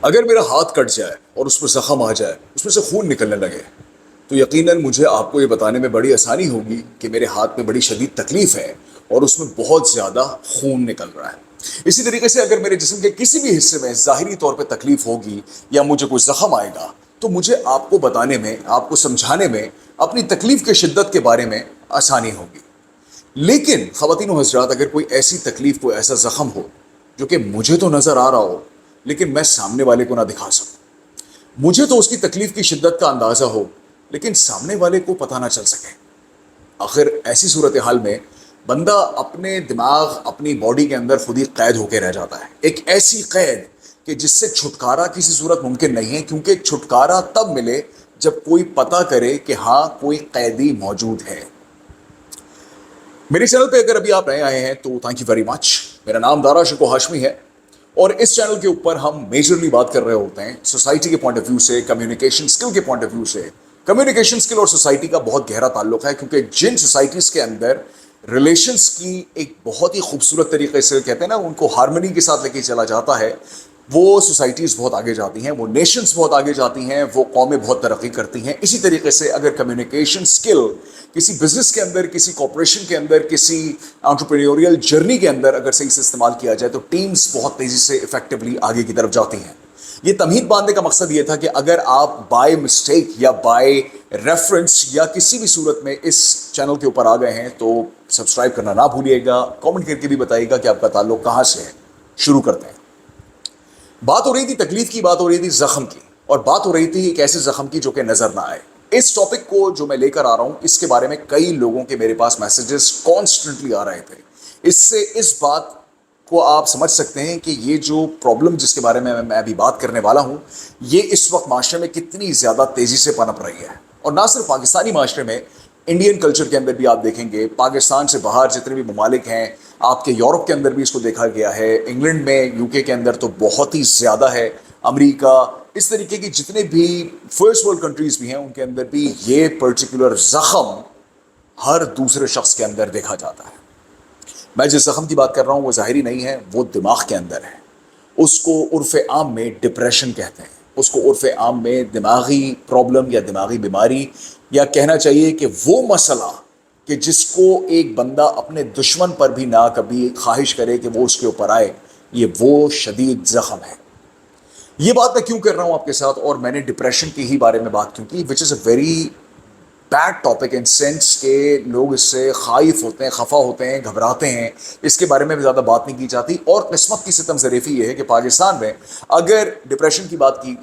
اگر میرا ہاتھ کٹ جائے اور اس پر زخم آ جائے، اس میں سے خون نکلنے لگے، تو یقیناً مجھے آپ کو یہ بتانے میں بڑی آسانی ہوگی کہ میرے ہاتھ میں بڑی شدید تکلیف ہے اور اس میں بہت زیادہ خون نکل رہا ہے۔ اسی طریقے سے اگر میرے جسم کے کسی بھی حصے میں ظاہری طور پہ تکلیف ہوگی یا مجھے کوئی زخم آئے گا، تو مجھے آپ کو بتانے میں، آپ کو سمجھانے میں اپنی تکلیف کے شدت کے بارے میں آسانی ہوگی۔ لیکن خواتین و حضرات، اگر کوئی ایسی تکلیف، کوئی ایسا زخم ہو جو کہ مجھے تو نظر آ رہا ہو لیکن میں سامنے والے کو نہ دکھا سکوں، مجھے تو اس کی تکلیف کی شدت کا اندازہ ہو لیکن سامنے والے کو پتہ نہ چل سکے، آخر ایسی صورتحال میں بندہ اپنے دماغ، اپنی باڈی کے اندر خود ہی قید ہو کے رہ جاتا ہے، ایک ایسی قید کہ جس سے چھٹکارا کسی صورت ممکن نہیں ہے، کیونکہ چھٹکارا تب ملے جب کوئی پتہ کرے کہ ہاں کوئی قیدی موجود ہے۔ میرے چینل پہ اگر ابھی آپ نئے آئے ہیں تو تھینک یو ویری مچ۔ میرا نام دارا شکو ہاشمی ہے اور اس چینل کے اوپر ہم میجرلی بات کر رہے ہوتے ہیں سوسائٹی کے پوائنٹ آف ویو سے، کمیونیکیشن سکل کے پوائنٹ آف ویو سے۔ کمیونیکیشن سکل اور سوسائٹی کا بہت گہرا تعلق ہے، کیونکہ جن سوسائٹیز کے اندر ریلیشنز کی ایک بہت ہی خوبصورت طریقے سے کہتے ہیں نا، ان کو ہارمنی کے ساتھ لے کے چلا جاتا ہے، وہ سوسائٹیز بہت آگے جاتی ہیں، وہ نیشنز بہت آگے جاتی ہیں، وہ قومیں بہت ترقی کرتی ہیں۔ اسی طریقے سے اگر کمیونیکیشن سکل کسی بزنس کے اندر، کسی کارپوریشن کے اندر، کسی انٹرپرینیوریل جرنی کے اندر اگر صحیح سے استعمال کیا جائے تو ٹیمز بہت تیزی سے افیکٹولی آگے کی طرف جاتی ہیں۔ یہ تمہید باندھنے کا مقصد یہ تھا کہ اگر آپ بائی مسٹیک یا بائی ریفرنس یا کسی بھی صورت میں اس چینل کے اوپر آ گئے ہیں تو سبسکرائب کرنا نہ بھولیے گا، کامنٹ کر کے بھی بتائیے گا کہ آپ کا تعلق کہاں سے ہے۔ شروع کرتے ہیں۔ بات ہو رہی تھی تکلیف کی، بات ہو رہی تھی زخم کی، اور بات ہو رہی تھی ایک ایسے زخم کی جو کہ نظر نہ آئے۔ اس ٹاپک کو جو میں لے کر آ رہا ہوں، اس کے بارے میں کئی لوگوں کے میرے پاس میسیجز کانسٹنٹلی آ رہے تھے۔ اس سے اس بات کو آپ سمجھ سکتے ہیں کہ یہ جو پرابلم جس کے بارے میں ابھی بات کرنے والا ہوں، یہ اس وقت معاشرے میں کتنی زیادہ تیزی سے پنپ رہی ہے۔ اور نہ صرف پاکستانی معاشرے میں، انڈین کلچر کے اندر بھی آپ دیکھیں گے، پاکستان سے باہر جتنے بھی ممالک ہیں، آپ کے یورپ کے اندر بھی اس کو دیکھا گیا ہے، انگلینڈ میں، یو کے اندر تو بہت ہی زیادہ ہے، امریکہ، اس طریقے کی جتنے بھی فرسٹ ورلڈ کنٹریز بھی ہیں ان کے اندر بھی یہ پرٹیکولر زخم ہر دوسرے شخص کے اندر دیکھا جاتا ہے۔ میں جس زخم کی بات کر رہا ہوں وہ ظاہری نہیں ہے، وہ دماغ کے اندر ہے۔ اس کو عرف عام میں ڈپریشن کہتے ہیں، اس کو عرف عام میں دماغی پرابلم یا دماغی بیماری، یا کہنا چاہیے کہ وہ مسئلہ کہ جس کو ایک بندہ اپنے دشمن پر بھی نہ کبھی خواہش کرے کہ وہ اس کے اوپر آئے، یہ وہ شدید زخم ہے۔ یہ بات میں کیوں کر رہا ہوں آپ کے ساتھ، اور میں نے ڈپریشن کی ہی بارے میں بات کیوں کی، which is a very bad topic in sense کہ لوگ اس سے خائف ہوتے ہیں، خفا ہوتے ہیں، گھبراتے ہیں، اس کے بارے میں بھی زیادہ بات نہیں کی جاتی۔ اور قسمت کی ستم ظریفی یہ ہے کہ پاکستان میں اگر ڈپریشن کی بات کی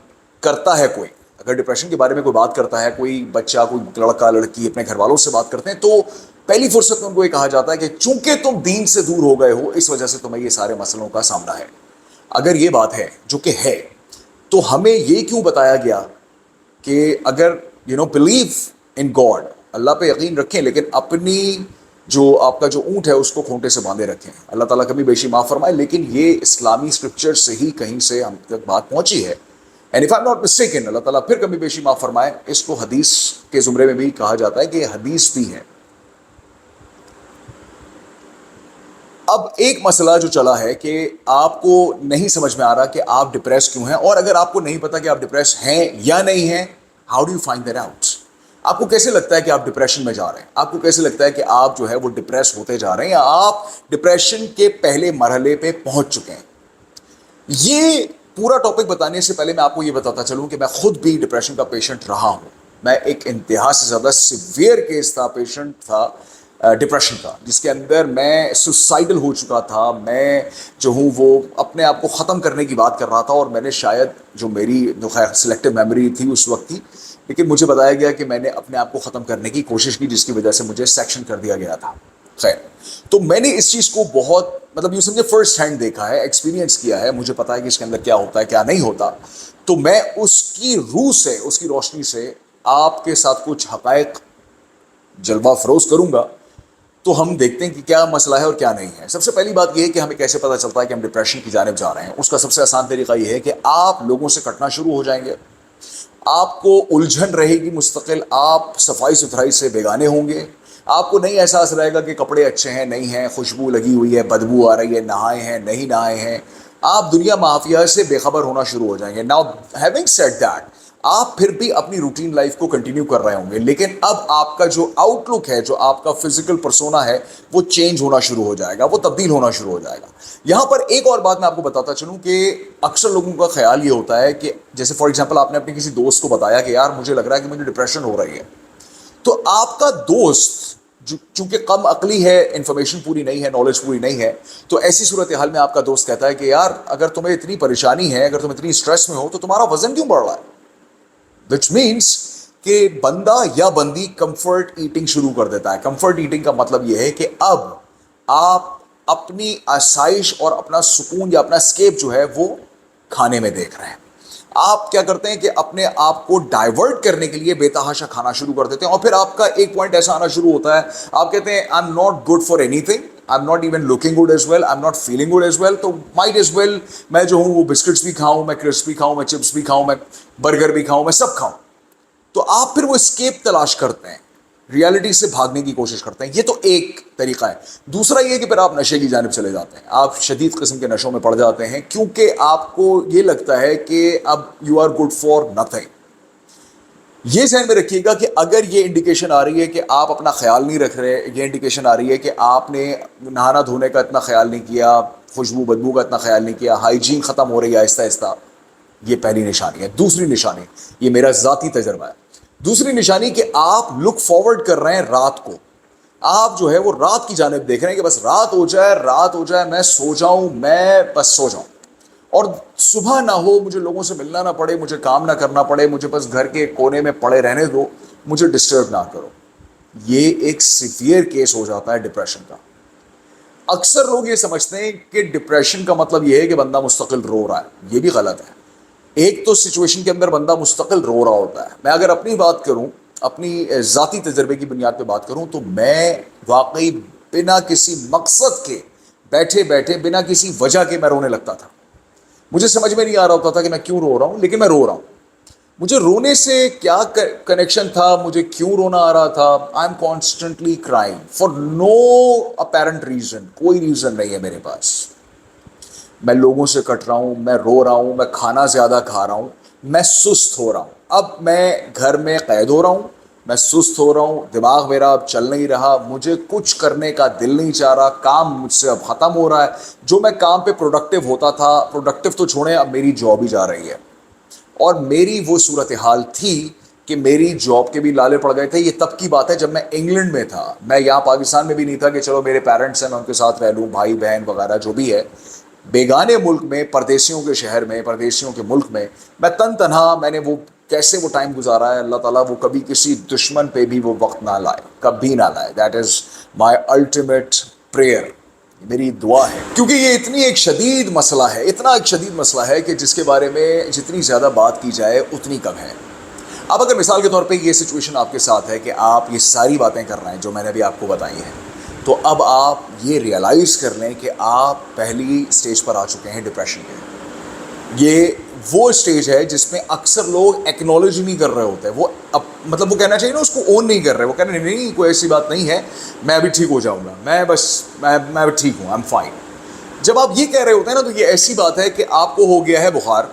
کرتا ہے کوئی، اگر ڈپریشن کے بارے میں کوئی بات کرتا ہے، کوئی بچہ، کوئی لڑکا لڑکی اپنے گھر والوں سے بات کرتے ہیں، تو پہلی فرصت میں ان کو یہ کہا جاتا ہے کہ چونکہ تم دین سے دور ہو گئے ہو، اس وجہ سے تمہیں یہ سارے مسئلوں کا سامنا ہے۔ اگر یہ بات ہے، جو کہ ہے، تو ہمیں یہ کیوں بتایا گیا کہ اگر بلیو ان گاڈ، اللہ پہ یقین رکھیں، لیکن اپنی جو آپ کا جو اونٹ ہے اس کو کھونٹے سے باندھے رکھیں، اللہ تعالیٰ کبھی بیشی معاف فرمائے۔ لیکن یہ اسلامی اسکرپچر سے ہی کہیں سے ہم تک بات پہنچی ہے، and if I am not mistaken, Allah تعالیٰ پھر کبھی بیشی معاف فرمائے۔ اس کو حدیث کے زمرے میں بھی کہا جاتا ہے کہ یہ حدیث بھی ہے۔ اب ایک مسئلہ جو چلا ہے کہ آپ کو نہیں سمجھ میں آ رہا کہ آپ ڈپریس کیوں ہیں، اور اگر آپ کو نہیں پتا کہ آپ ڈپریس ہیں یا نہیں ہیں، how do you find that out? آپ کو کیسے لگتا ہے کہ آپ ڈپریشن میں جا رہے ہیں؟ آپ کو کیسے لگتا ہے کہ آپ جو ہے وہ ڈپریس ہوتے جا رہے ہیں، یا آپ ڈپریشن کے پہلے مرحلے پہ پہنچ چکے ہیں؟ یہ پورا ٹاپک بتانے سے پہلے میں آپ کو یہ بتاتا چلوں کہ میں خود بھی ڈپریشن کا پیشنٹ رہا ہوں۔ میں ایک انتہا سے زیادہ سیویئر کیس تھا، پیشنٹ تھا ڈپریشن کا، جس کے اندر میں سوسائڈل ہو چکا تھا۔ میں جو ہوں وہ اپنے آپ کو ختم کرنے کی بات کر رہا تھا، اور میں نے شاید جو میری خیر سلیکٹیو میموری تھی اس وقت کی، لیکن مجھے بتایا گیا کہ میں نے اپنے آپ کو ختم کرنے کی کوشش کی، جس کی وجہ سے مجھے سیکشن کر دیا گیا تھا۔ خیر، تو میں نے اس چیز کو بہت یوں سمجھے فرسٹ ہینڈ دیکھا ہے، ایکسپیرینس کیا ہے، مجھے پتا ہے کہ اس کے اندر کیا ہوتا ہے کیا نہیں ہوتا۔ تو میں اس کی روح سے، اس کی روشنی سے آپ کے ساتھ کچھ حقائق جلوہ فروز کروں گا، تو ہم دیکھتے ہیں کہ کیا مسئلہ ہے اور کیا نہیں ہے۔ سب سے پہلی بات یہ ہے کہ ہمیں کیسے پتہ چلتا ہے کہ ہم ڈپریشن کی جانب جا رہے ہیں۔ اس کا سب سے آسان طریقہ یہ ہے کہ آپ لوگوں سے کٹنا شروع ہو جائیں گے، آپ کو الجھن رہے گی مستقل، آپ صفائی ستھرائی سے بیگانے ہوں گے، آپ کو نہیں احساس رہے گا کہ کپڑے اچھے ہیں نہیں ہیں، خوشبو لگی ہوئی ہے، بدبو آ رہی ہے، نہائے ہیں نہیں نہائے ہیں، آپ دنیا مافیا سے بے خبر ہونا شروع ہو جائیں گے. ناؤ ہیونگ سیڈ دیٹ, آپ پھر بھی اپنی روٹین لائف کو کنٹینیو کر رہے ہوں گے, لیکن اب آپ کا جو آؤٹ لک ہے, جو آپ کا فزیکل پرسونا ہے, وہ چینج ہونا شروع ہو جائے گا, وہ تبدیل ہونا شروع ہو جائے گا. یہاں پر ایک اور بات میں آپ کو بتاتا چلوں کہ اکثر لوگوں کا خیال یہ ہوتا ہے کہ جیسے فار ایگزامپل آپ نے اپنے کسی دوست کو بتایا کہ یار مجھے لگ رہا ہے کہ مجھے ڈپریشن ہو رہی ہے, تو آپ کا دوست چونکہ کم عقلی ہے, انفارمیشن پوری نہیں ہے, نالج پوری نہیں ہے, تو ایسی صورتحال میں آپ کا دوست کہتا ہے کہ یار اگر تمہیں اتنی پریشانی ہے, اگر تم اتنی اسٹریس میں ہو, تو تمہارا وزن کیوں بڑھ رہا ہے, وچ مینس کہ بندہ یا بندی کمفرٹ ایٹنگ شروع کر دیتا ہے. کمفرٹ ایٹنگ کا مطلب یہ ہے کہ اب آپ اپنی آسائش اور اپنا سکون یا اپنا اسکیپ جو ہے وہ کھانے میں دیکھ رہے ہیں. آپ کیا کرتے ہیں کہ اپنے آپ کو ڈائیورٹ کرنے کے لیے بے تحاشا کھانا شروع کر دیتے ہیں, اور پھر آپ کا ایک پوائنٹ ایسا آنا شروع ہوتا ہے, آپ کہتے ہیں I am not good for anything, I am not even looking good as well, I am not feeling good as well, تو مائٹ ایز ویل میں جو ہوں وہ بسکٹس بھی کھاؤں, میں کرسپی کھاؤں, میں چپس بھی کھاؤں, میں برگر بھی کھاؤں, میں سب کھاؤں. تو آپ پھر وہ اسکیپ تلاش کرتے ہیں, ریالٹی سے بھاگنے کی کوشش کرتے ہیں. یہ تو ایک طریقہ ہے. دوسرا یہ کہ پھر آپ نشے کی جانب چلے جاتے ہیں, آپ شدید قسم کے نشوں میں پڑ جاتے ہیں, کیونکہ آپ کو یہ لگتا ہے کہ اب you are good for nothing. یہ ذہن میں رکھیے گا کہ اگر یہ انڈیکیشن آ رہی ہے کہ آپ اپنا خیال نہیں رکھ رہے, یہ انڈیکیشن آ رہی ہے کہ آپ نے نہانا دھونے کا اتنا خیال نہیں کیا, خوشبو بدبو کا اتنا خیال نہیں کیا, ہائیجین ختم ہو رہی ہے آہستہ آہستہ, یہ پہلی نشانی ہے. دوسری نشانی, یہ میرا ذاتی تجربہ ہے, دوسری نشانی کہ آپ لک فارورڈ کر رہے ہیں رات کو, آپ جو ہے وہ رات کی جانب دیکھ رہے ہیں کہ بس رات ہو جائے, رات ہو جائے, میں سو جاؤں, میں بس سو جاؤں, اور صبح نہ ہو, مجھے لوگوں سے ملنا نہ پڑے, مجھے کام نہ کرنا پڑے, مجھے بس گھر کے کونے میں پڑے رہنے دو, مجھے ڈسٹرب نہ کرو. یہ ایک سیویئر کیس ہو جاتا ہے ڈپریشن کا. اکثر لوگ یہ سمجھتے ہیں کہ ڈپریشن کا مطلب یہ ہے کہ بندہ مستقل رو رہا ہے. یہ بھی غلط ہے. ایک تو سچویشن کے اندر بندہ مستقل رو رہا ہوتا ہے. میں اگر اپنی بات کروں, اپنی ذاتی تجربے کی بنیاد پہ بات کروں, تو میں واقعی بنا کسی مقصد کے بیٹھے بیٹھے, بنا کسی وجہ کے میں رونے لگتا تھا. مجھے سمجھ میں نہیں آ رہا ہوتا تھا کہ میں کیوں رو رہا ہوں, لیکن میں رو رہا ہوں. مجھے رونے سے کیا کنیکشن تھا, مجھے کیوں رونا آ رہا تھا, I am constantly crying for no apparent reason, کوئی ریزن نہیں ہے میرے پاس. میں لوگوں سے کٹ رہا ہوں, میں رو رہا ہوں, میں کھانا زیادہ کھا رہا ہوں, میں سست ہو رہا ہوں. اب میں گھر میں قید ہو رہا ہوں, میں سست ہو رہا ہوں, دماغ میرا اب چل نہیں رہا, مجھے کچھ کرنے کا دل نہیں چاہ رہا, کام مجھ سے اب ختم ہو رہا ہے. جو میں کام پہ پروڈکٹیو ہوتا تھا, پروڈکٹیو تو چھوڑیں, اب میری جاب ہی جا رہی ہے. اور میری وہ صورتحال تھی کہ میری جاب کے بھی لالے پڑ گئے تھے. یہ تب کی بات ہے جب میں انگلینڈ میں تھا, میں یہاں پاکستان میں بھی نہیں تھا کہ چلو میرے پیرنٹس ہیں میں ان کے ساتھ رہ لوں, بھائی بہن وغیرہ جو بھی ہے. بیگانے ملک میں, پردیسیوں کے شہر میں, پردیسیوں کے ملک میں میں تن تنہا, میں نے وہ کیسے وہ ٹائم گزارا ہے, اللہ تعالیٰ وہ کبھی کسی دشمن پہ بھی وہ وقت نہ لائے, کبھی نہ لائے. That is my ultimate prayer, میری دعا ہے. کیونکہ یہ اتنی ایک شدید مسئلہ ہے, اتنا ایک شدید مسئلہ ہے کہ جس کے بارے میں جتنی زیادہ بات کی جائے اتنی کم ہے. اب اگر مثال کے طور پہ یہ سچویشن آپ کے ساتھ ہے کہ آپ یہ ساری باتیں کر رہے ہیں جو میں نے ابھی آپ کو بتائی ہیں, تو اب آپ یہ ریئلائز کر لیں کہ آپ پہلی سٹیج پر آ چکے ہیں ڈپریشن کے. یہ وہ سٹیج ہے جس میں اکثر لوگ ایکنالج نہیں کر رہے ہوتے, وہ مطلب وہ کہنا چاہیے نا, اس کو اون نہیں کر رہے, وہ کہہ رہے نہیں کوئی ایسی بات نہیں ہے, میں ابھی ٹھیک ہو جاؤں گا, میں ٹھیک ہوں, آئی ایم فائن. جب آپ یہ کہہ رہے ہوتے ہیں نا, تو یہ ایسی بات ہے کہ آپ کو ہو گیا ہے بخار,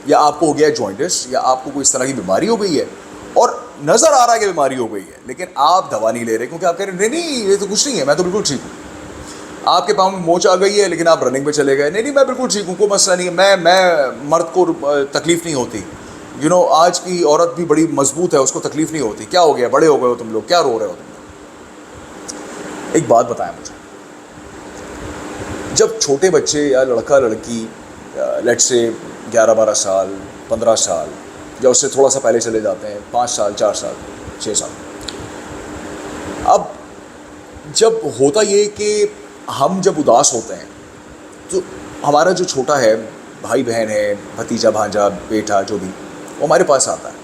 یا آپ کو ہو گیا ہے جوائنٹس, یا آپ کو کوئی اس طرح کی بیماری ہو گئی ہے, اور نظر آ رہا ہے کہ بیماری ہو گئی ہے, لیکن آپ دوا نہیں لے رہے کیونکہ آپ کہہ رہے ہیں نہیں یہ تو کچھ نہیں ہے, میں تو بالکل ٹھیک ہوں. آپ کے پاؤں میں موچ آ گئی ہے لیکن آپ رننگ پہ چلے گئے, نہیں میں بالکل ٹھیک ہوں, کوئی مسئلہ نہیں ہے, میں مرد کو تکلیف نہیں ہوتی, آج کی عورت بھی بڑی مضبوط ہے, اس کو تکلیف نہیں ہوتی, کیا ہو گیا, بڑے ہو گئے ہو تم لوگ, کیا رو رہے ہو تم لوگ. ایک بات بتائیں مجھے, جب چھوٹے بچے یا لڑکا لڑکی لیٹ سے 11-12 سال 15 سال یا اس سے تھوڑا سا پہلے چلے جاتے ہیں, 5 سال 4 سال 6 سال, اب جب ہوتا یہ کہ ہم جب اداس ہوتے ہیں تو ہمارا جو چھوٹا ہے, بھائی بہن ہے, بھتیجا بھانجا بیٹا جو بھی, وہ ہمارے پاس آتا ہے.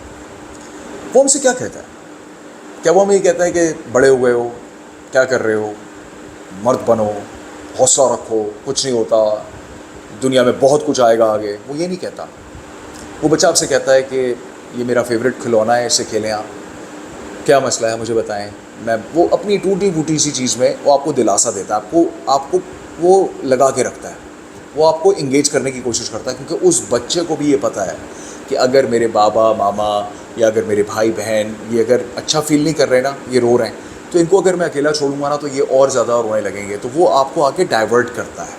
وہ ہم سے کیا کہتا ہے, کیا وہ ہمیں یہ کہتا ہے کہ بڑے ہو گئے ہو, کیا کر رہے ہو, مرد بنو, حوصلہ رکھو, کچھ نہیں ہوتا, دنیا میں بہت کچھ آئے گا آگے. وہ یہ نہیں کہتا. وہ بچہ آپ سے کہتا ہے کہ یہ میرا فیوریٹ کھلونا ہے, اس سے کھیلیں آپ, کیا مسئلہ ہے مجھے بتائیں. وہ اپنی ٹوٹی پھوٹی سی چیز میں وہ آپ کو دلاسا دیتا ہے, آپ کو وہ لگا کے رکھتا ہے. وہ آپ کو انگیج کرنے کی کوشش کرتا ہے، کیونکہ اس بچے کو بھی یہ پتہ ہے کہ اگر میرے بابا ماما یا اگر میرے بھائی بہن یہ اگر اچھا فیل نہیں کر رہے نا، یہ رو رہے ہیں، تو ان کو اگر میں اکیلا چھوڑوں گا نا تو یہ اور زیادہ رونے لگیں گے. تو وہ آپ کو آگے ڈائیورٹ کرتا ہے.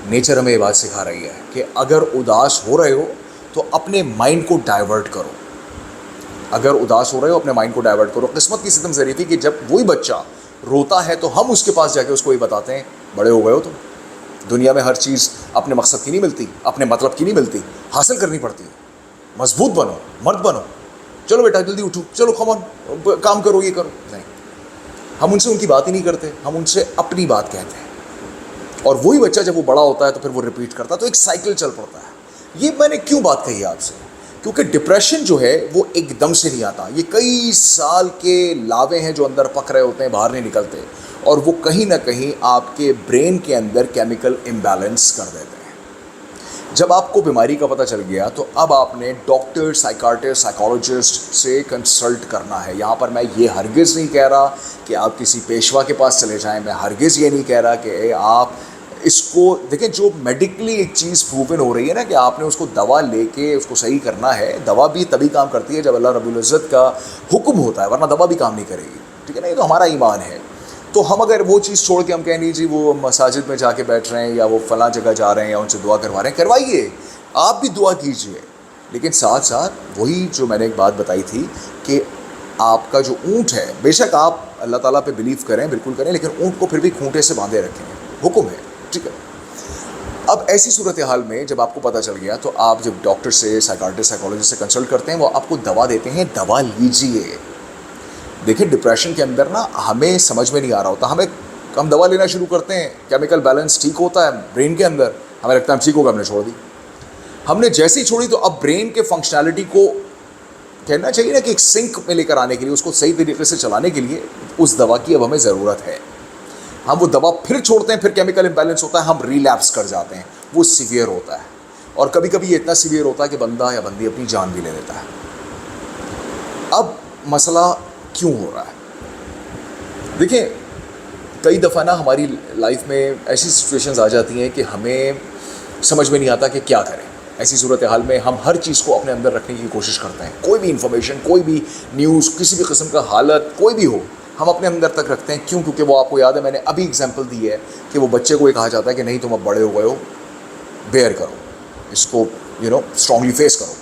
نیچر ہمیں یہ بات سکھا رہی ہے کہ اگر اداس ہو رہے ہو تو اپنے مائنڈ کو ڈائیورٹ کرو. اگر اداس ہو رہے ہو اپنے مائنڈ کو ڈائیورٹ کرو. قسمت کی ستم ذریعہ تھی کہ جب وہی بچہ روتا ہے تو ہم اس کے پاس جا کے اس کو یہ بتاتے ہیں بڑے ہو گئے ہو تم. دنیا میں ہر چیز اپنے مقصد کی نہیں ملتی، اپنے مطلب کی نہیں ملتی، حاصل کرنی پڑتی ہے. مضبوط بنو، مرد بنو، چلو بیٹا جلدی اٹھو، چلو کم آن کام کرو، یہ کرو. نہیں، ہم ان سے ان کی بات ہی نہیں کرتے، ہم ان سے اپنی بات کہتے ہیں. اور وہی بچہ جب وہ بڑا ہوتا ہے تو پھر وہ ریپیٹ کرتا ہے، تو ایک سائیکل چل پڑتا ہے. یہ میں نے کیوں بات کہی ہے آپ سے؟ کیونکہ ڈپریشن جو ہے وہ ایک دم سے نہیں آتا. یہ کئی سال کے لاوے ہیں جو اندر پک رہے ہوتے ہیں، باہر نہیں نکلتے، اور وہ کہیں نہ کہیں آپ کے برین کے اندر کیمیکل امبیلنس کر دیتے ہیں. جب آپ کو بیماری کا پتہ چل گیا تو اب آپ نے ڈاکٹر، سائیکارٹسٹ، سائیکالوجسٹ سے کنسلٹ کرنا ہے. یہاں پر میں یہ ہرگز نہیں کہہ رہا کہ آپ کسی پیشوا کے پاس چلے جائیں. میں ہرگز یہ نہیں کہہ رہا کہ آپ اس کو دیکھیں. جو میڈیکلی ایک چیز پروون ہو رہی ہے نا کہ آپ نے اس کو دوا لے کے اس کو صحیح کرنا ہے. دوا بھی تبھی کام کرتی ہے جب اللہ رب العزت کا حکم ہوتا ہے، ورنہ دوا بھی کام نہیں کرے گی. ٹھیک ہے نا؟ یہ تو ہمارا ایمان ہے. تو ہم اگر وہ چیز چھوڑ کے ہم کہیں نہیں جی وہ مساجد میں جا کے بیٹھ رہے ہیں یا وہ فلاں جگہ جا رہے ہیں یا ان سے دعا کروا رہے ہیں، کروائیے، آپ بھی دعا کیجیے. لیکن ساتھ ساتھ وہی جو میں نے ایک بات بتائی تھی کہ آپ کا جو اونٹ ہے، بے شک آپ اللہ تعالیٰ پہ بلیو کریں، بالکل کریں، لیکن اونٹ کو پھر بھی کھونٹے سے باندھے رکھیں، حکم ہے. ٹھیک ہے. اب ایسی صورتحال میں جب آپ کو پتہ چل گیا تو آپ جب ڈاکٹر سے، سائیکارٹسٹ، سائیکالوجسٹ سے کنسلٹ کرتے ہیں، وہ آپ کو دوا دیتے ہیں، دوا لیجیے. دیکھیں ڈپریشن کے اندر نا ہمیں سمجھ میں نہیں آ رہا ہوتا، ہم دوا لینا شروع کرتے ہیں، کیمیکل بیلنس ٹھیک ہوتا ہے برین کے اندر، ہمیں لگتا ہے ہم ٹھیک ہوگا، ہم نے چھوڑ دی. ہم نے جیسے ہی چھوڑی تو اب برین کے فنکشنالٹی کو کہنا چاہیے نا کہ ایک سنک میں لے کر آنے کے لیے، اس کو صحیح طریقے سے چلانے کے لیے اس دوا کی اب ہمیں ضرورت ہے. ہم وہ دوا پھر چھوڑتے ہیں، پھر کیمیکل امبیلنس ہوتا ہے، ہم ریلیپس کر جاتے ہیں، وہ سیویئر ہوتا ہے. اور کبھی کبھی یہ اتنا سیویئر ہوتا ہے کہ بندہ یا بندی اپنی جان بھی لے لیتا ہے. اب مسئلہ کیوں ہو رہا ہے؟ دیکھیں کئی دفعہ نا ہماری لائف میں ایسی سچویشنز آ جاتی ہیں کہ ہمیں سمجھ میں نہیں آتا کہ کیا کریں. ایسی صورتحال میں ہم ہر چیز کو اپنے اندر رکھنے کی کوشش کرتے ہیں. کوئی بھی انفارمیشن، کوئی بھی نیوز، کسی بھی قسم کا حالت کوئی بھی ہو، ہم اپنے اندر تک رکھتے ہیں. کیوں؟ کیونکہ وہ آپ کو یاد ہے میں نے ابھی اگزامپل دی ہے کہ وہ بچے کو یہ کہا جاتا ہے کہ نہیں تم اب بڑے ہو گئے ہو، بیئر کرو اس کو، اسٹرانگلی فیس کرو.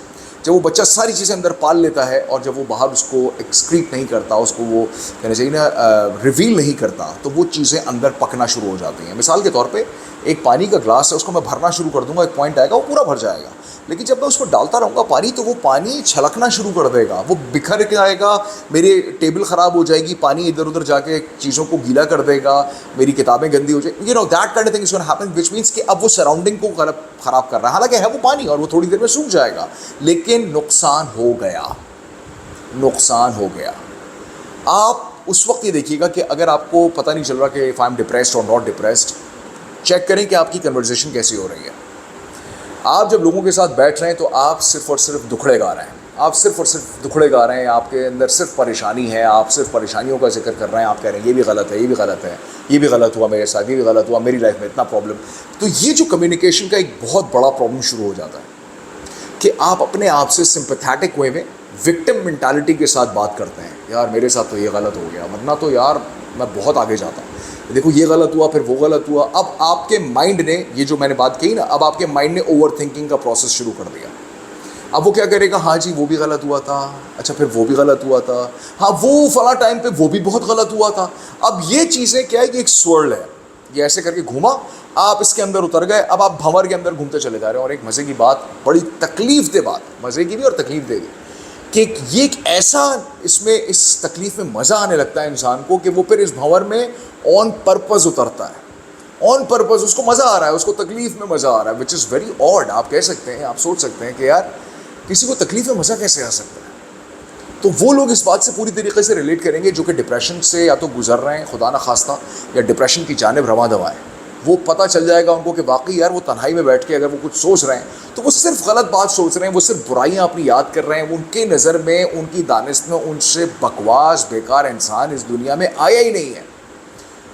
جب وہ بچہ ساری چیزیں اندر پال لیتا ہے اور جب وہ باہر اس کو ایکسکریٹ نہیں کرتا، اس کو وہ کہنا چاہیے نا ریویل نہیں کرتا، تو وہ چیزیں اندر پکنا شروع ہو جاتی ہیں. مثال کے طور پہ ایک پانی کا گلاس ہے، اس کو میں بھرنا شروع کر دوں گا، ایک پوائنٹ آئے گا وہ پورا بھر جائے گا. لیکن جب میں اس کو ڈالتا رہوں گا پانی تو وہ پانی چھلکنا شروع کر دے گا، وہ بکھر کے آئے گا، میری ٹیبل خراب ہو جائے گی، پانی ادھر ادھر جا کے چیزوں کو گیلا کر دے گا، میری کتابیں گندی ہو جائیں. That kind of thing is gonna happen, which means کہ اب وہ سراؤنڈنگ کو خراب کر رہا ہے. حالانکہ ہے وہ پانی اور وہ تھوڑی دیر میں سوکھ جائے گا، لیکن نقصان ہو گیا، نقصان ہو گیا. آپ اس وقت یہ دیکھیے گا کہ اگر آپ کو پتہ نہیں چل رہا کہ if I'm depressed or not depressed، check کریں کہ آپ کی کنورزیشن کیسی ہو رہی ہے. آپ جب لوگوں کے ساتھ بیٹھ رہے ہیں تو آپ صرف اور صرف دکھڑے گا رہے ہیں، آپ صرف اور صرف دکھڑے گا رہے ہیں، آپ کے اندر صرف پریشانی ہے، آپ صرف پریشانیوں کا ذکر کر رہے ہیں. آپ کہہ رہے ہیں یہ بھی غلط ہے، یہ بھی غلط ہے، یہ بھی غلط ہوا میرے ساتھ، یہ بھی غلط ہوا میری لائف میں، اتنا پرابلم. تو یہ جو کمیونیکیشن کا ایک بہت بڑا پرابلم شروع ہو جاتا ہے کہ آپ اپنے آپ سے سمپیتھیٹک وے میں وکٹم مینٹالٹی کے ساتھ بات کرتے ہیں. یار میرے ساتھ تو یہ غلط ہو گیا، ورنہ تو یار میں بہت آگے جاتا ہوں، دیکھو یہ غلط ہوا، پھر وہ غلط ہوا. اب آپ کے مائنڈ نے، یہ جو میں نے بات کہی نا، اب آپ کے مائنڈ نے اوور تھنکنگ کا پروسیس شروع کر دیا. اب وہ کیا کرے گا، ہاں جی وہ بھی غلط ہوا تھا، اچھا پھر وہ بھی غلط ہوا تھا، ہاں وہ فلاں ٹائم پہ وہ بھی بہت غلط ہوا تھا. اب یہ چیزیں کیا ہے، یہ ایک سورل ہے، یہ ایسے کر کے گھوما، آپ اس کے اندر اتر گئے، اب آپ بھنور کے اندر گھومتے چلے جا رہے ہیں. اور ایک مزے کی بات، بڑی تکلیف دہ بات، مزے کی بھی اور تکلیف دہ بھی، کہ یہ ایک ایسا اس تکلیف میں مزہ آنے لگتا ہے انسان کو کہ وہ پھر اس بھنور میں آن پرپز اترتا ہے. آن پرپز اس کو مزہ آ رہا ہے، اس کو تکلیف میں مزہ آ رہا ہے، وچ از ویری آڈ. آپ کہہ سکتے ہیں، آپ سوچ سکتے ہیں کہ یار کسی کو تکلیف میں مزہ کیسے آ سکتا ہے. تو وہ لوگ اس بات سے پوری طریقے سے ریلیٹ کریں گے جو کہ ڈپریشن سے یا تو گزر رہے ہیں خدا نخواستہ، یا ڈپریشن کی جانب رواں دوا ہے. وہ پتہ چل جائے گا ان کو کہ واقعی یار وہ تنہائی میں بیٹھ کے اگر وہ کچھ سوچ رہے ہیں تو وہ صرف غلط بات سوچ رہے ہیں، وہ صرف برائیاں اپنی یاد کر رہے ہیں. ان کے نظر میں، ان کی دانست میں، ان سے بکواس بیکار انسان اس دنیا میں آیا ہی نہیں ہے.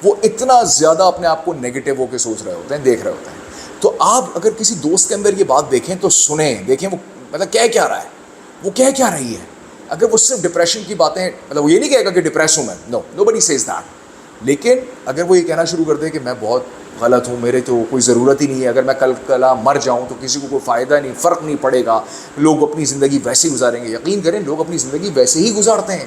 وہ اتنا زیادہ اپنے آپ کو نیگیٹو ہو کے سوچ رہے ہوتے ہیں، دیکھ رہے ہوتے ہیں. تو آپ اگر کسی دوست کے اندر یہ بات دیکھیں تو سنیں, دیکھیں وہ مطلب کہہ کیا رہا ہے, وہ کہہ کیا رہی ہے. اگر وہ صرف ڈپریشن کی باتیں, مطلب وہ یہ نہیں کہے گا کہ ڈپریس ہوں میں, نو بڈی سیز دیٹ, لیکن اگر وہ یہ کہنا شروع کر دے کہ میں بہت غلط ہوں, میرے تو کوئی ضرورت ہی نہیں ہے, اگر میں کل کلا مر جاؤں تو کسی کو کوئی فائدہ نہیں, فرق نہیں پڑے گا, لوگ اپنی زندگی ویسے ہی گزاریں گے. یقین کریں لوگ اپنی زندگی ویسے ہی گزارتے ہیں.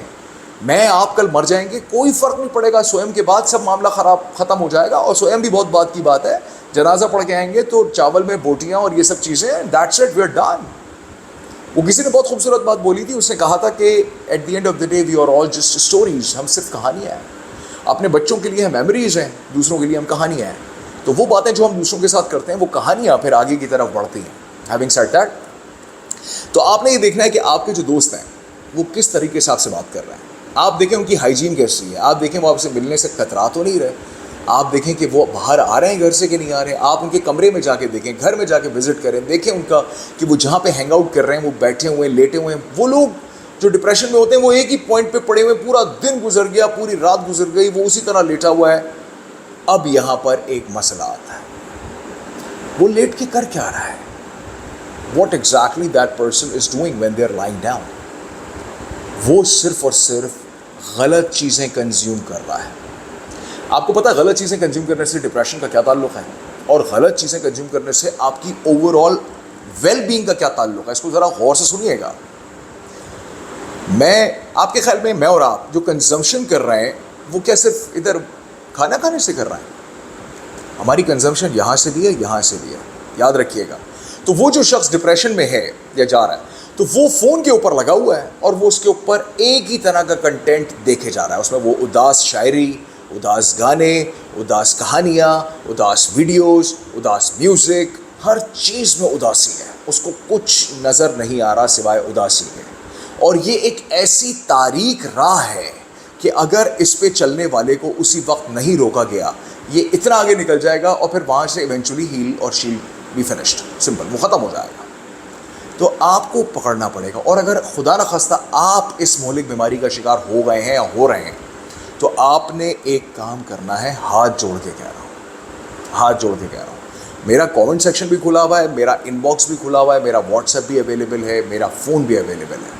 میں آپ کل مر جائیں گے, کوئی فرق نہیں پڑے گا, سوئم کے بعد سب معاملہ ختم ہو جائے گا. اور سوئم بھی بہت بات کی بات ہے, جنازہ پڑھ کے آئیں گے تو چاول میں بوٹیاں اور یہ سب چیزیں, that's it, we are done. وہ کسی نے بہت خوبصورت بات بولی تھی, اس نے کہا تھا کہ at the end of the day we are all just stories, ہم صرف کہانیاں ہیں. اپنے بچوں کے لیے ہم میموریز ہیں, دوسروں کے لیے ہم کہانیاں ہیں. تو وہ باتیں جو ہم دوسروں کے ساتھ کرتے ہیں وہ کہانیاں پھر آگے کی طرف بڑھتی ہیں. ہیونگ سیڈ دیٹ, تو آپ نے یہ دیکھنا ہے کہ آپ کے جو دوست ہیں وہ کس طریقے سے آپ سے بات کر رہے ہیں. آپ دیکھیں ان کی ہائیجین کیسی ہے, آپ دیکھیں وہ آپ سے ملنے سے کترا تو نہیں رہے, آپ دیکھیں کہ وہ باہر آ رہے ہیں گھر سے کہ نہیں آ رہے. آپ ان کے کمرے میں جا کے دیکھیں, گھر میں جا کے وزٹ کریں, دیکھیں ان کا کہ وہ جہاں پہ ہینگ آؤٹ کر رہے ہیں وہ بیٹھے ہوئے ہیں, لیٹے ہوئے ہیں. وہ لوگ جو ڈپریشن میں ہوتے ہیں وہ ایک ہی پوائنٹ پہ پڑے ہوئے, پورا دن گزر گیا, پوری رات گزر گئی, وہ اسی طرح لیٹا ہوا ہے. اب یہاں پر ایک مسئلہ آتا ہے, وہ لیٹ کے کر کیا رہا ہے. What exactly that person is doing when they are lying down. وہ صرف اور صرف غلط چیزیں کنزیوم کر رہا ہے. آپ کو پتہ ہے غلط چیزیں کنزیوم کرنے سے ڈپریشن کا کیا تعلق ہے, اور غلط چیزیں کنزیوم کرنے سے آپ کی اوور آل ویل بینگ کا کیا تعلق ہے. اس کو ذرا غور سے سنیے گا. میں آپ کے خیال میں میں اور آپ جو کنزمپشن کر رہے ہیں وہ کیا صرف ادھر کھانا کھانے سے کر رہے ہیں؟ ہماری کنزمپشن یہاں سے بھی ہے, یہاں سے بھی ہے, یاد رکھیے گا. تو وہ جو شخص ڈپریشن میں ہے یا جا رہا ہے تو وہ فون کے اوپر لگا ہوا ہے اور وہ اس کے اوپر ایک ہی طرح کا کنٹینٹ دیکھے جا رہا ہے. اس میں وہ اداس شاعری, اداس گانے, اداس کہانیاں, اداس ویڈیوز, اداس میوزک, ہر چیز میں اداسی ہے. اس کو کچھ نظر نہیں آ رہا سوائے اداسی کے. اور یہ ایک ایسی تاریک راہ ہے کہ اگر اس پہ چلنے والے کو اسی وقت نہیں روکا گیا یہ اتنا آگے نکل جائے گا اور پھر وہاں سے ایونچولی ہیل اور شیل بی فنشڈ, سمپل, وہ ختم ہو جائے گا. تو آپ کو پکڑنا پڑے گا. اور اگر خدا نخواستہ آپ اس مہلک بیماری کا شکار ہو گئے ہیں یا ہو رہے ہیں تو آپ نے ایک کام کرنا ہے, ہاتھ جوڑ کے کہہ رہا ہوں, ہاتھ جوڑ کے کہہ رہا ہوں. میرا کامنٹ سیکشن بھی کھلا ہوا ہے, میرا ان باکس بھی کھلا ہوا ہے, میرا واٹس ایپ بھی اویلیبل ہے, میرا فون بھی اویلیبل ہے.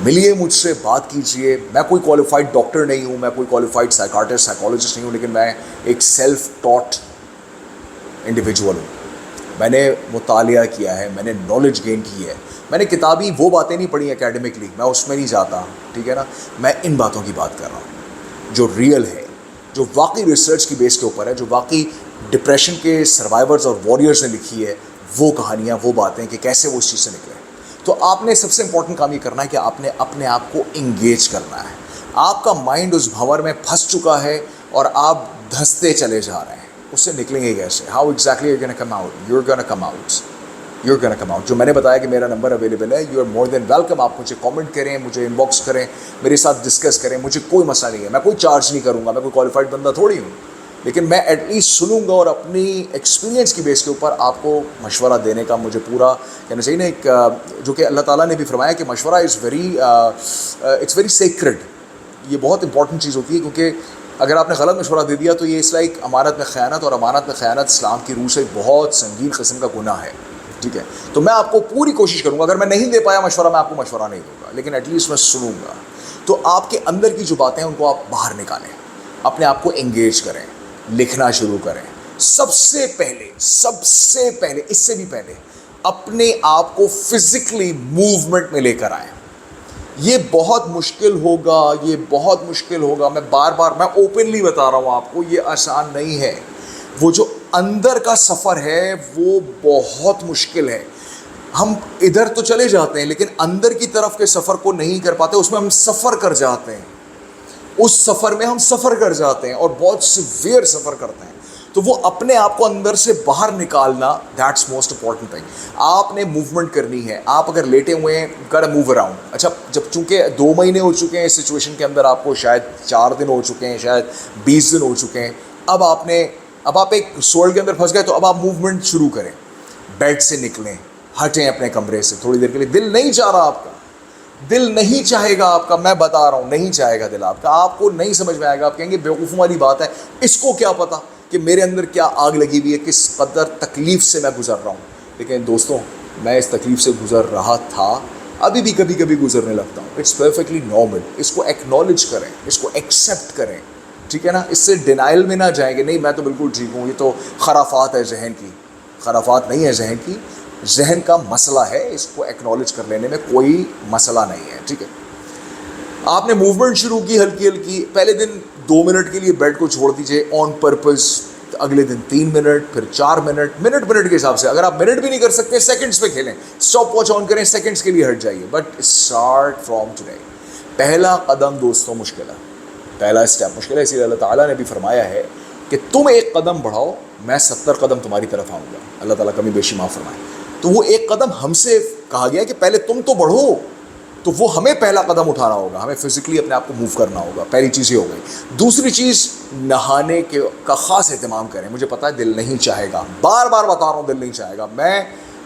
ملیے مجھ سے, بات کیجئے. میں کوئی کوالیفائڈ ڈاکٹر نہیں ہوں, میں کوئی کوالیفائڈ سائیکاٹرسٹ سائیکالوجسٹ نہیں ہوں, لیکن میں ایک سیلف ٹاٹ انڈیویجول ہوں. میں نے مطالعہ کیا ہے, میں نے نالج گین کی ہے. میں نے کتابی وہ باتیں نہیں پڑھی اکیڈمکلی, میں اس میں نہیں جاتا, ٹھیک ہے نا. میں ان باتوں کی بات کر رہا ہوں جو ریئل ہے, جو واقعی ریسرچ کی بیس کے اوپر ہے, جو واقعی ڈپریشن کے سروائیورز اور واریئرز نے لکھی ہے, وہ کہانیاں, وہ باتیں کہ کیسے وہ اس چیز سے نکلے. تو آپ نے سب سے امپورٹنٹ کام یہ کرنا ہے کہ آپ نے اپنے آپ کو انگیج کرنا ہے. آپ کا مائنڈ اس بھنور میں پھنس چکا ہے اور آپ دھنستے چلے جا رہے ہیں. اس سے نکلیں گے کیسے؟ How exactly you gonna come out? You gonna come out, you gonna come out. جو میں نے بتایا کہ میرا نمبر اویلیبل ہے, you are more than welcome. آپ مجھے کامنٹ کریں, مجھے ان باکس کریں, میرے ساتھ ڈسکس کریں, مجھے کوئی مسئلہ نہیں ہے. میں کوئی چارج نہیں کروں گا, میں کوئی کوالیفائڈ بندہ تھوڑی ہوں, لیکن میں ایٹ لیسٹ سنوں گا اور اپنی ایکسپیرینس کی بیس کے اوپر آپ کو مشورہ دینے کا مجھے پورا کہنا چاہیے نا. ایک جو کہ اللہ تعالیٰ نے بھی فرمایا کہ مشورہ is very it's very sacred. یہ بہت امپورٹنٹ چیز ہوتی ہے, کیونکہ اگر آپ نے غلط مشورہ دے دیا تو یہ اس لائک امانت میں خیانت, اور امانت میں خیانت اسلام کی روح سے بہت سنگین قسم کا گناہ ہے, ٹھیک ہے. تو میں آپ کو پوری کوشش کروں گا, اگر میں نہیں دے پایا مشورہ, میں آپ کو مشورہ نہیں دوں گا, لیکن ایٹ لیسٹ میں سنوں گا. تو آپ کے اندر کی جو باتیں ہیں ان کو آپ باہر نکالیں, اپنے آپ کو انگیج کریں, لکھنا شروع کریں. سب سے پہلے اس سے بھی پہلے اپنے آپ کو فزیکلی موومنٹ میں لے کر آئیں. یہ بہت مشکل ہوگا, یہ بہت مشکل ہوگا. میں بار بار میں اوپنلی بتا رہا ہوں آپ کو, یہ آسان نہیں ہے. وہ جو اندر کا سفر ہے وہ بہت مشکل ہے. ہم ادھر تو چلے جاتے ہیں لیکن اندر کی طرف کے سفر کو نہیں کر پاتے. اس میں ہم سفر کر جاتے ہیں, اس سفر میں ہم سفر کر جاتے ہیں اور بہت سیویئر سفر کرتے ہیں. تو وہ اپنے آپ کو اندر سے باہر نکالنا, دیٹس موسٹ امپورٹنٹ تھنگ. آپ نے موومنٹ کرنی ہے. آپ اگر لیٹے ہوئے ہیں, گاٹ موو اراؤنڈ. اچھا, جب چونکہ 2 مہینے ہو چکے ہیں اس سچویشن کے اندر, آپ کو شاید 4 دن ہو چکے ہیں, شاید 20 دن ہو چکے ہیں, اب آپ ایک سوئل کے اندر پھنس گئے, تو اب آپ موومنٹ شروع کریں. بیڈ سے نکلیں, ہٹیں اپنے کمرے سے تھوڑی دیر کے لیے. دل نہیں چاہ رہا آپ کا, دل نہیں چاہے گا آپ کا, میں بتا رہا ہوں نہیں چاہے گا دل آپ کا. آپ کو نہیں سمجھ میں آئے گا, آپ کہیں گے بیوقوفوں والی بات ہے, اس کو کیا پتا. کہ میرے اندر کیا آگ لگی ہوئی ہے, کس قدر تکلیف سے میں گزر رہا ہوں. لیکن دوستوں, میں اس تکلیف سے گزر رہا تھا, ابھی بھی کبھی کبھی گزرنے لگتا ہوں. It's perfectly normal. اس کو ایکنالج کریں, اس کو ایکسیپٹ کریں, ٹھیک ہے نا. اس سے ڈینائل میں نہ جائیں کہ نہیں میں تو بالکل ٹھیک ہوں, یہ تو خرافات ہے ذہن کی. خرافات نہیں ہے ذہن کی, ذہن کا مسئلہ ہے. اس کو ایکنالج کر لینے میں کوئی مسئلہ نہیں ہے, ٹھیک ہے. آپ نے موومنٹ شروع کی ہلکی ہلکی, پہلے دن 2 منٹ کے لیے بیڈ کو چھوڑ دیجئے آن پرپز, اگلے دن 3 منٹ, پھر 4 منٹ, منٹ کے حساب سے. اگر آپ منٹ بھی نہیں کر سکتے سیکنڈز پہ کھیلیں, اسٹاپ واچ آن کریں, سیکنڈز کے لیے ہٹ جائیے. But start from today. پہلا قدم دوستوں مشکل ہے, پہلا اسٹیپ مشکل ہے. اسی لیے اللہ تعالیٰ نے بھی فرمایا ہے کہ تم ایک قدم بڑھاؤ, میں 70 قدم تمہاری طرف آؤں گا. اللہ تعالیٰ کمی بیشی معاف فرمائے. تو وہ ایک قدم ہم سے کہا گیا کہ پہلے تم تو بڑھو, تو وہ ہمیں پہلا قدم اٹھانا ہوگا, ہمیں فزیکلی اپنے آپ کو موو کرنا ہوگا. پہلی چیز یہ ہو گئی. دوسری چیز, نہانے کا خاص اہتمام کریں. مجھے پتا ہے دل نہیں چاہے گا, بار بار بتا رہا ہوں دل نہیں چاہے گا.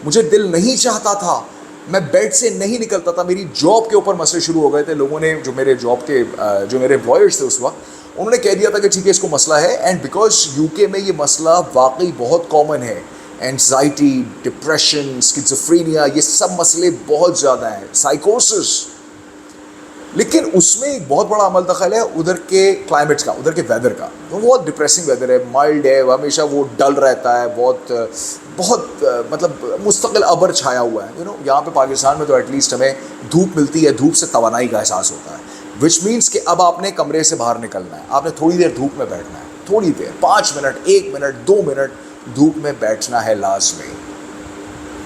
مجھے دل نہیں چاہتا تھا, میں بیڈ سے نہیں نکلتا تھا. میری جاب کے اوپر مسئلے شروع ہو گئے تھے. لوگوں نے جو میرے جاب کے جو میرے امپلائرس تھے اس وقت, انہوں نے کہہ دیا تھا کہ ٹھیک ہے اس کو مسئلہ ہے. اینڈ بیکاز UK میں یہ مسئلہ واقعی بہت کامن ہے, اینزائٹی, ڈپریشن, اسکیزوفرینیا, یہ سب مسئلے بہت زیادہ ہیں, سائیکوسس. لیکن اس میں ایک بہت بڑا عمل دخل ہے ادھر کے کلائمیٹس کا, ادھر کے ویدر کا. وہ بہت ڈپریسنگ ویدر ہے, مائلڈ ہے, ہمیشہ وہ ڈل رہتا ہے, بہت مطلب مستقل ابر چھایا ہوا ہے. یہاں پہ پاکستان میں تو ایٹ لیسٹ ہمیں دھوپ ملتی ہے, دھوپ سے توانائی کا احساس ہوتا ہے. وچ مینس کہ اب آپ نے کمرے سے باہر نکلنا ہے, آپ نے تھوڑی دیر دھوپ میں بیٹھنا ہے, تھوڑی دیر, 5 منٹ, 1 منٹ, 2 منٹ دھوپ میں بیٹھنا ہے لازمی.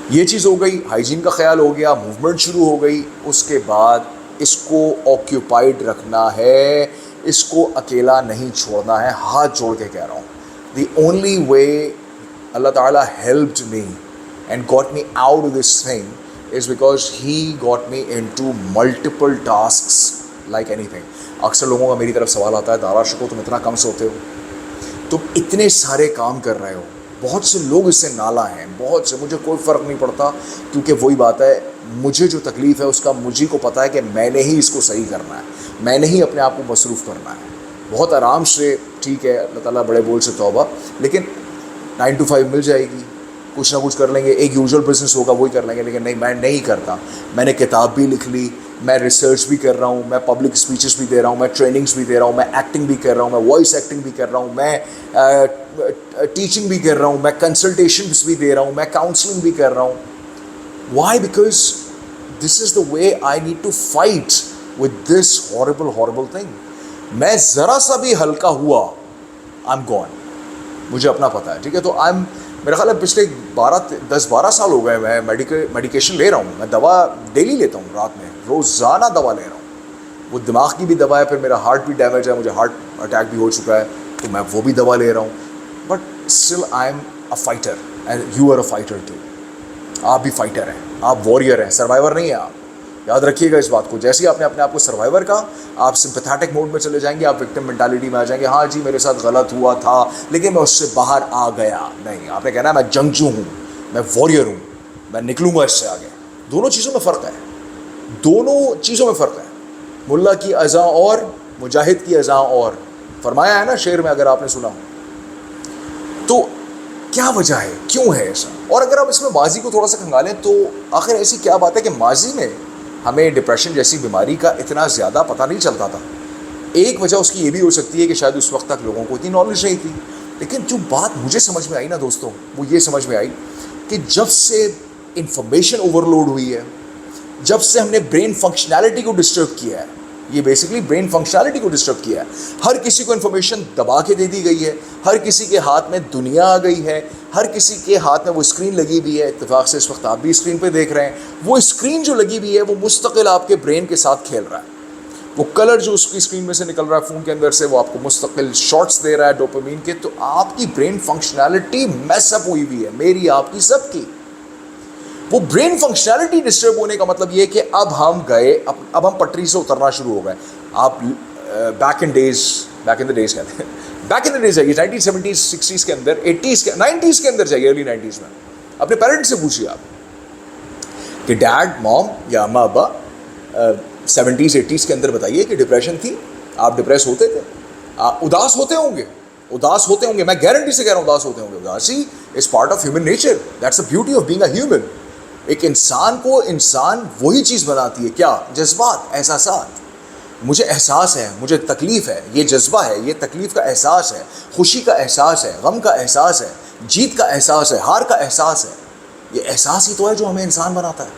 یہ چیز ہو گئی, ہائیجین کا خیال ہو گیا, موومنٹ شروع ہو گئی. اس کے بعد اس کو آکیوپائڈ رکھنا ہے, اس کو اکیلا نہیں چھوڑنا ہے. ہاتھ جوڑ کے کہہ رہا ہوں, دی اونلی وے اللہ تعالیٰ helped me and got me out of this thing is because he got me into multiple tasks like anything. اکثر لوگوں کا میری طرف سوال آتا ہے, دارا شکو تم اتنا کم سوتے ہو, تم اتنے سارے کام کر رہے ہو. بہت سے لوگ اس سے نالا ہیں, بہت سے. مجھے کوئی فرق نہیں پڑتا, کیونکہ وہی بات ہے, مجھے جو تکلیف ہے اس کا مجھے کو پتہ ہے کہ میں نے ہی اس کو صحیح کرنا ہے, میں نے ہی اپنے آپ کو مصروف کرنا ہے. بہت آرام سے, ٹھیک ہے, اللہ تعالیٰ بڑے بول سے توبہ, لیکن 9 to 5 مل جائے گی, کچھ نہ کچھ کر لیں گے, ایک یوزول بزنس ہوگا وہی کر لیں گے. لیکن نہیں, میں نہیں کرتا. میں نے کتاب بھی لکھ لی, میں ریسرچ بھی کر رہا ہوں, میں پبلک اسپیچز بھی دے رہا ہوں, میں ٹریننگس بھی دے رہا ہوں, میں ایکٹنگ بھی کر رہا ہوں, میں وائس ایکٹنگ بھی کر رہا ہوں, میں ٹیچنگ بھی کر رہا ہوں, میں کنسلٹیشنس بھی دے رہا ہوں, میں کاؤنسلنگ بھی کر رہا ہوں. Why? Because this is the way I need to fight with this horrible thing. میں ذرا سا بھی ہلکا ہوا, آئی ایم گون. مجھے اپنا پتہ ہے, ٹھیک ہے. تو میرا خیال ہے پچھلے 10-12 سال ہو گئے میں میڈیکیشن لے رہا ہوں. میں دوا ڈیلی لیتا ہوں, رات میں روزانہ دوا لے رہا ہوں. وہ دماغ کی بھی دوا ہے, پھر میرا ہارٹ بھی ڈیمیج ہے, مجھے ہارٹ اٹیک بھی ہو چکا ہے, تو میں وہ بھی دوا لے رہا ہوں. But still I am a fighter and you are a fighter too. آپ بھی فائٹر ہیں, آپ وارئر ہیں, سروائیور نہیں ہیں آپ. یاد رکھیے گا اس بات کو. جیسے ہی آپ نے اپنے آپ کو سروائیور کا, آپ سمپیتھیٹک موڈ میں چلے جائیں گے, آپ وکٹم مینٹالٹی میں آ جائیں گے. ہاں جی میرے ساتھ غلط ہوا تھا لیکن میں اس سے باہر آ گیا. نہیں, آپ نے کہنا ہے میں جنگجو ہوں, میں وارئر ہوں, میں نکلوں گا اس سے آگے. دونوں چیزوں میں فرق ہے, دونوں چیزوں میں فرق ہے. ملا کی اذاں اور مجاہد کی اذاں اور, فرمایا ہے نا شعر میں, اگر آپ نے سنا. تو کیا وجہ ہے, کیوں ہے ایسا؟ اور اگر آپ اس میں ماضی کو تھوڑا سا کھنگالیں تو آخر ایسی کیا بات ہے کہ ماضی میں ہمیں ڈپریشن جیسی بیماری کا اتنا زیادہ پتہ نہیں چلتا تھا. ایک وجہ اس کی یہ بھی ہو سکتی ہے کہ شاید اس وقت تک لوگوں کو اتنی نالج نہیں تھی. لیکن جو بات مجھے سمجھ میں آئی نا دوستوں, وہ یہ سمجھ میں آئی کہ جب سے انفارمیشن اوور لوڈ ہوئی ہے, جب سے ہم نے برین فنکشنالٹی کو ڈسٹرب کیا ہے, یہ بیسکلی برین فنکشنالٹی کو ڈسٹرب کیا ہے. ہر کسی کو انفارمیشن دبا کے دے دی گئی ہے, ہر کسی کے ہاتھ میں دنیا آ گئی ہے, ہر کسی کے ہاتھ میں وہ اسکرین لگی ہوئی ہے. اتفاق سے اس وقت آپ بھی اسکرین پہ دیکھ رہے ہیں. وہ اسکرین جو لگی ہوئی ہے وہ مستقل آپ کے برین کے ساتھ کھیل رہا ہے. وہ کلر جو اس کی اسکرین میں سے نکل رہا ہے فون کے اندر سے, وہ آپ کو مستقل شارٹس دے رہا ہے ڈوپامین کے. تو آپ کی برین فنکشنالٹی میس اپ ہوئی ہوئی ہے, میری, آپ کی, سب کی. وہ برین فنکشنالٹی ڈسٹرب ہونے کا مطلب یہ کہ اب ہم گئے, اب ہم پٹری سے اترنا شروع ہو گئے. آپ بیک ان دا ڈیز کہتے ہیں, بیک ان دا ڈیز جائیے, 1970s 60s کے اندر, 80s کے 90s کے اندر جائیے, ارلی 90s میں. اپنے پیرنٹس سے پوچھیے آپ کہ ڈیڈ, موم یا اماں ابا 70s 80s کے اندر بتائیے کہ ڈپریشن تھی, آپ ڈپریس ہوتے تھے, آپ اداس ہوتے ہوں گے, اداس ہوتے ہوں گے, میں گارنٹی سے کہہ رہا ہوں اداس ہوتے ہوں گے. اداسی is part of human nature, that's the beauty of being a human. ایک انسان کو انسان وہی چیز بناتی ہے کیا, جذبات, احساسات. مجھے احساس ہے, مجھے تکلیف ہے, یہ جذبہ ہے, یہ تکلیف کا احساس ہے, خوشی کا احساس ہے, غم کا احساس ہے, جیت کا احساس ہے, ہار کا احساس ہے. یہ احساس ہی تو ہے جو ہمیں انسان بناتا ہے.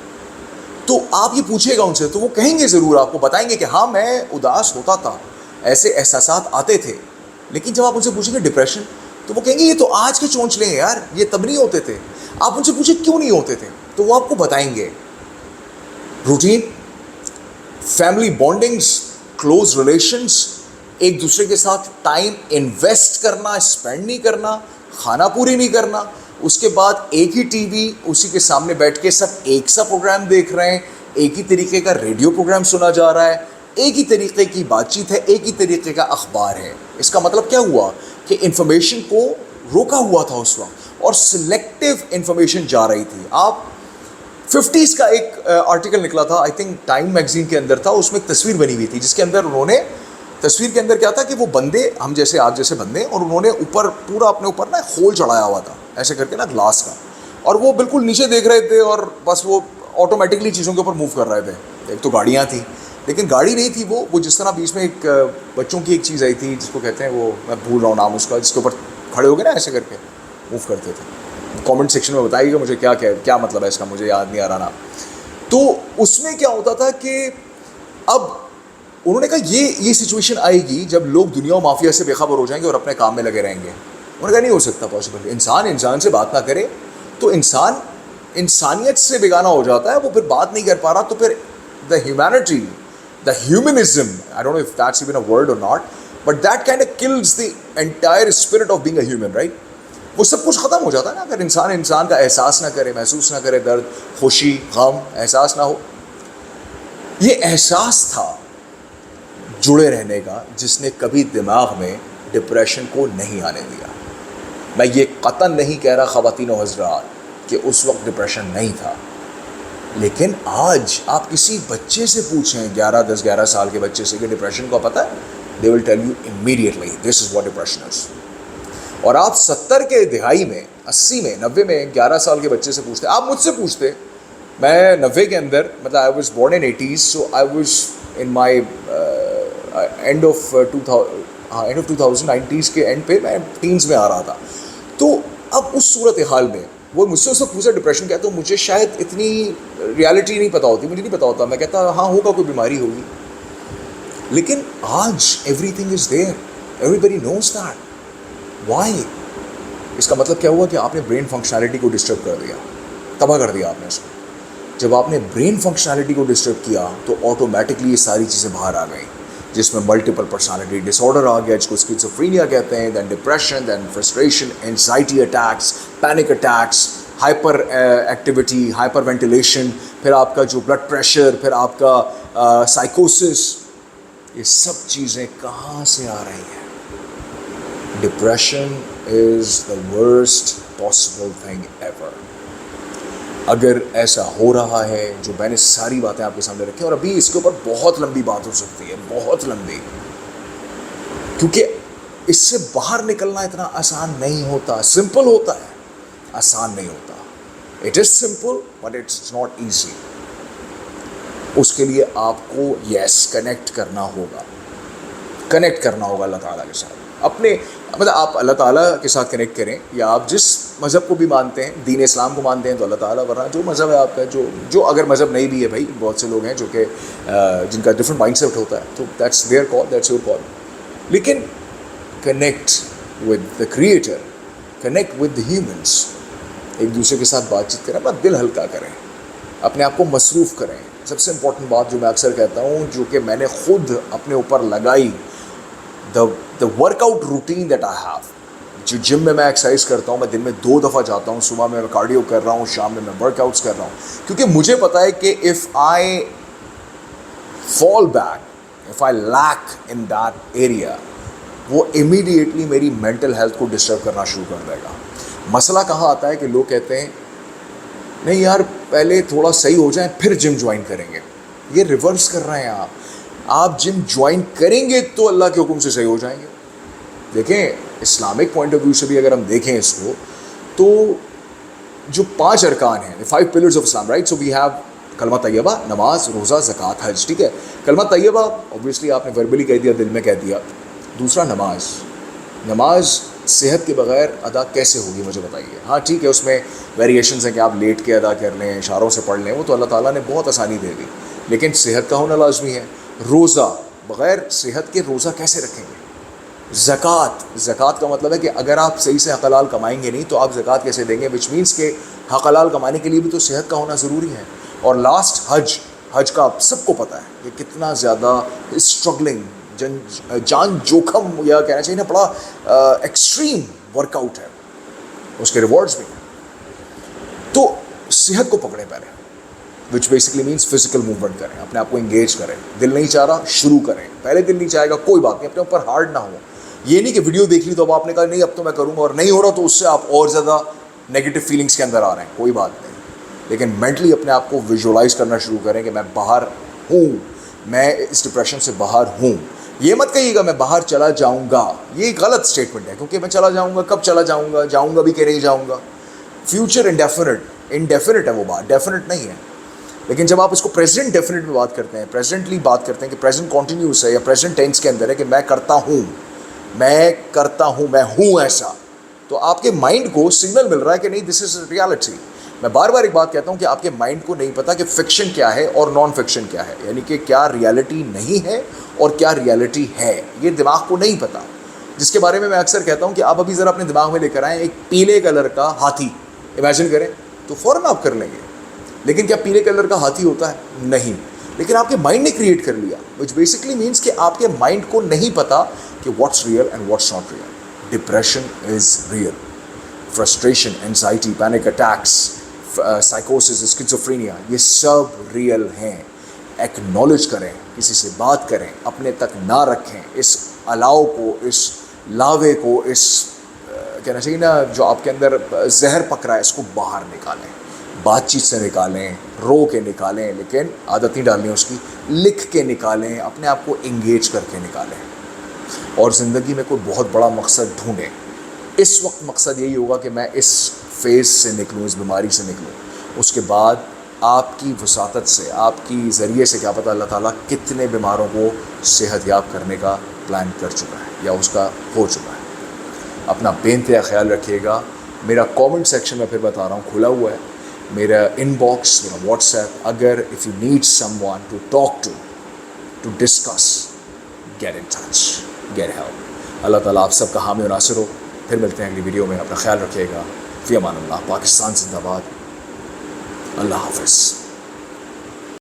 تو آپ یہ پوچھے گا ان سے تو وہ کہیں گے ضرور, آپ کو بتائیں گے کہ ہاں میں اداس ہوتا تھا, ایسے احساسات آتے تھے. لیکن جب آپ ان سے پوچھیں گے ڈپریشن, تو وہ کہیں گے یہ تو آج کے چونچلے ہیں یار, یہ تب نہیں ہوتے تھے. آپ ان سے پوچھیں کیوں نہیں ہوتے تھے, تو وہ آپ کو بتائیں گے روٹین, فیملی بانڈنگس, کلوز ریلیشنس, ایک دوسرے کے ساتھ ٹائم انویسٹ کرنا, اسپینڈ نہیں کرنا, کھانا پوری نہیں کرنا, اس کے بعد ایک ہی ٹی وی, اسی کے سامنے بیٹھ کے سب ایک سا پروگرام دیکھ رہے ہیں, ایک ہی طریقے کا ریڈیو پروگرام سنا جا رہا ہے, ایک ہی طریقے کی بات چیت ہے, ایک ہی طریقے کا اخبار ہے. اس کا مطلب کیا ہوا کہ انفارمیشن کو روکا ہوا تھا اس وقت, اور سلیکٹیو انفارمیشن جا رہی تھی. آپ 50s کا ایک آرٹیکل نکلا تھا, آئی تھنک ٹائم میگزین کے اندر تھا, اس میں ایک تصویر بنی ہوئی تھی جس کے اندر انہوں نے, تصویر کے اندر کیا تھا کہ وہ بندے ہم جیسے آپ جیسے بندے, اور انہوں نے اوپر پورا اپنے اوپر نا خول چڑھایا ہوا تھا ایسے کر کے نا گلاس کا, اور وہ بالکل نیچے دیکھ رہے تھے اور بس وہ آٹومیٹکلی چیزوں کے اوپر موو کر رہے تھے. ایک تو گاڑیاں تھیں, لیکن گاڑی نہیں تھی وہ جس طرح بیچ میں ایک بچوں کی ایک چیز آئی تھی جس کو کہتے ہیں, وہ میں بھول رہا ہوں نام اس کا, جس کے اوپر کھڑے ہو گئے نا ایسے کر کے موو کرتے تھے. کامنٹ سیکشن میں بتائیے گا مجھے کیا مطلب ہے اس کا, مجھے یاد نہیں آ رہا نا. تو اس میں کیا ہوتا تھا کہ اب انہوں نے کہا یہ سچویشن آئے گی جب لوگ دنیا و مافیا سے بے خبر ہو جائیں گے اور اپنے کام میں لگے رہیں گے. انہوں نے کہا نہیں ہو سکتا پاسبل, انسان سے بات نہ کرے تو انسان انسانیت سے بیگانہ ہو جاتا ہے, وہ پھر بات نہیں کر پا رہا, تو پھر the humanity, the humanism, I don't know if that's even a word or not, but that kind of kills the entire spirit of being a human, right. وہ سب کچھ ختم ہو جاتا ہے نا اگر انسان کا احساس نہ کرے, محسوس نہ کرے, درد, خوشی, غم احساس نہ ہو. یہ احساس تھا جڑے رہنے کا جس نے کبھی دماغ میں ڈپریشن کو نہیں آنے دیا. میں یہ قطعاً نہیں کہہ رہا خواتین و حضرات کہ اس وقت ڈپریشن نہیں تھا, لیکن آج آپ کسی بچے سے پوچھیں 11 سال کے بچے سے کہ ڈپریشن کو پتہ ہے, they will tell you immediately this is what depression is. اور آپ 70 کے دہائی میں, 80 میں, 90 میں 11 سال کے بچے سے پوچھتے, آپ مجھ سے پوچھتے, میں 90 کے اندر, مطلب I was born in 80s, so I was in my and of 2000, 90s کے اینڈ پہ میں ٹینز میں آ رہا تھا. تو اب اس صورتحال میں وہ مجھ سے اس وقت پوچھا ڈپریشن کیا, تو مجھے شاید اتنی ریالٹی نہیں پتہ ہوتی, مجھے نہیں پتہ ہوتا, میں کہتا ہاں ہوگا کوئی بیماری ہوگی. لیکن آج everything is there, everybody knows that. Why? اس کا مطلب کیا ہوا کہ آپ نے برین فنکشنالٹی کو ڈسٹرب کر دیا, تباہ کر دیا آپ نے اس کو. جب آپ نے برین فنکشنالٹی کو ڈسٹرب کیا تو آٹومیٹکلی یہ ساری چیزیں باہر آ گئیں, جس میں ملٹیپل پرسنالٹی ڈس آرڈر آ گیا, جس کو اسکیزوفرینیا کہتے ہیں, then depression, then frustration, anxiety attacks, panic attacks, hyperactivity, hyperventilation, پھر آپ کا جو بلڈ پریشر, پھر آپ کا سائیکوسس. یہ سب چیزیں کہاں سے آ رہی ہیں؟ Depression is the worst possible thing ever. اگر ایسا ہو رہا ہے, جو میں نے ساری باتیں آپ کے سامنے رکھی, اور ابھی اس کے اوپر بہت لمبی بات ہو سکتی ہے, بہت لمبی, کیونکہ اس سے باہر نکلنا اتنا آسان نہیں ہوتا. سمپل ہوتا ہے, آسان نہیں ہوتا. It is simple but it's not easy. اس کے لیے آپ کو کنیکٹ کرنا ہوگا, اللہ تعالیٰ کے ساتھ. اپنے مطلب آپ اللہ تعالیٰ کے ساتھ کنیکٹ کریں, یا آپ جس مذہب کو بھی مانتے ہیں, دین اسلام کو مانتے ہیں تو اللہ تعالیٰ, ورنہ جو مذہب ہے آپ کا, جو اگر مذہب نہیں بھی ہے بھائی, بہت سے لوگ ہیں جو کہ جن کا ڈفرینٹ مائنڈ سیٹ ہوتا ہے, تو that's their call, that's your call. لیکن connect with the creator, connect with the humans. ایک دوسرے کے ساتھ بات چیت کریں, اپنا دل ہلکا کریں, اپنے آپ کو مصروف کریں. سب سے امپورٹنٹ بات جو میں اکثر کہتا ہوں, جو کہ میں نے خود اپنے اوپر لگائی, the workout routine that I have. جو جم میں ایکسرسائز کرتا ہوں, میں دن میں 2 دفعہ جاتا ہوں, صبح میں کارڈیو کر رہا ہوں, شام میں ورک آؤٹس کر رہا ہوں, کیونکہ مجھے پتہ ہے کہ if I fall back, if I lack in that area, وہ immediately میری mental health کو ڈسٹرب کرنا شروع کر دے گا. مسئلہ کہاں آتا ہے کہ لوگ کہتے ہیں نہیں یار پہلے تھوڑا صحیح ہو جائیں پھر جم جوائن کریں گے. یہ ریورس کر رہے ہیں آپ جم جوائن کریں گے تو اللہ کے حکم سے صحیح ہو جائیں گے. دیکھیں اسلامک پوائنٹ آف ویو سے بھی اگر ہم دیکھیں اس کو تو جو 5 ارکان ہیں, 5 pillars of Islam, right? So we have کلمہ طیبہ, نماز, روزہ, زکوٰۃ, حج, ٹھیک ہے. کلمہ طیبہ اوبویسلی آپ نے وربلی کہہ دیا, دل میں کہہ دیا. دوسرا نماز. نماز صحت کے بغیر ادا کیسے ہوگی مجھے بتائیے. ہاں ٹھیک ہے, اس میں ویریشنز ہیں کہ آپ لیٹ کے ادا کر لیں, اشاروں سے پڑھ لیں, وہ تو اللہ تعالیٰ نے بہت آسانی دے دی, لیکن صحت کا ہونا لازمی ہے. روزہ, بغیر صحت کے روزہ کیسے رکھیں گے. زکوٰۃ کا مطلب ہے کہ اگر آپ صحیح سے حق حلال کمائیں گے نہیں تو آپ زکوٰۃ کیسے دیں گے, وچ مینس کہ حق حلال کمانے کے لیے بھی تو صحت کا ہونا ضروری ہے. اور لاسٹ حج کا آپ سب کو پتہ ہے کہ کتنا زیادہ اسٹرگلنگ, جان جوخم یا کہنا چاہیے نا, بڑا ایکسٹریم ورک آؤٹ ہے, اس کے ریوارڈز بھی ہیں. تو صحت کو پکڑیں پہلے, which basically means physical movement کریں, اپنے آپ کو انگیج کریں. دل نہیں چاہ رہا, شروع کریں. پہلے دل نہیں چاہے گا, کوئی بات نہیں, اپنے اوپر ہارڈ نہ ہو. یہ نہیں کہ ویڈیو دیکھ لی تو اب آپ نے کہا نہیں اب تو میں کروں گا, اور نہیں ہو رہا تو اس سے آپ اور زیادہ نیگیٹو فیلنگس کے اندر آ رہے ہیں, کوئی بات نہیں. لیکن مینٹلی اپنے آپ کو ویژولائز کرنا شروع کریں کہ میں باہر ہوں, میں اس ڈپریشن سے باہر ہوں. یہ مت کہیے گا میں باہر چلا جاؤں گا, یہ ایک غلط اسٹیٹمنٹ ہے, کیونکہ میں چلا جاؤں گا, کب چلا جاؤں گا بھی کہ نہیں جاؤں گا. فیوچر انڈیفینٹ ہے وہ بات, ڈیفینٹ نہیں ہے. لیکن جب آپ اس کو پریزنٹ ڈیفینٹ میں بات کرتے ہیں, پریزنٹلی بات کرتے ہیں کہ پریزنٹ کنٹینیوس ہے یا پریزنٹ ٹینس کے اندر ہے کہ میں کرتا ہوں, میں ہوں ایسا, تو آپ کے مائنڈ کو سگنل مل رہا ہے کہ نہیں دس از ریالٹی. میں بار بار ایک بات کہتا ہوں کہ آپ کے مائنڈ کو نہیں پتا کہ فکشن کیا ہے اور نان فکشن کیا ہے, یعنی کہ کیا ریالٹی نہیں ہے اور کیا ریالٹی ہے, یہ دماغ کو نہیں پتا. جس کے بارے میں اکثر کہتا ہوں کہ آپ ابھی ذرا اپنے دماغ میں لے کر آئیں ایک پیلے کلر کا ہاتھی, امیجن کریں تو فوراً آپ کر لیں گے. لیکن کیا پیلے کلر کا ہاتھی ہوتا ہے؟ نہیں. لیکن آپ کے مائنڈ نے کریٹ کر لیا, وچ بیسکلی مینس کہ آپ کے مائنڈ کو نہیں پتا کہ what's real and what's not real. Depression is real, frustration, anxiety, panic attacks, سائیکوسس, اسکیزوفرینیا, یہ سب ریئل ہیں. ایکنالج کریں, کسی سے بات کریں, اپنے تک نہ رکھیں. اس الاؤ کو, اس لاوے کو, اس کہنا چاہیے نا جو آپ کے اندر زہر پک رہا ہے, اس کو باہر نکالیں. بات چیت سے نکالیں, رو کے نکالیں, لیکن عادت نہیں ڈالنی اس کی, لکھ کے نکالیں, اپنے آپ کو انگیج کر کے نکالیں. اور زندگی میں کوئی بہت بڑا مقصد ڈھونڈیں. اس وقت مقصد یہی ہوگا کہ میں اس فیز سے نکلوں, اس بیماری سے نکلوں. اس کے بعد آپ کی وساطت سے, آپ کی ذریعے سے کیا پتہ اللہ تعالیٰ کتنے بیماروں کو صحت یاب کرنے کا پلان کر چکا ہے یا اس کا ہو چکا ہے. اپنا بے انتہا خیال رکھیے گا. میرا کامنٹ سیکشن میں پھر بتا رہا ہوں کھلا ہوا ہے, میرا ان باکس, میرا واٹس ایپ. اگر if you need someone to talk to discuss, get in touch, get help. Allah تعالیٰ آپ سب کا حامی و ناصر ہو. پھر ملتے ہیں اگلی ویڈیو میں, اپنا خیال رکھیے گا. فی امان اللہ. پاکستان زندہ باد. اللہ حافظ.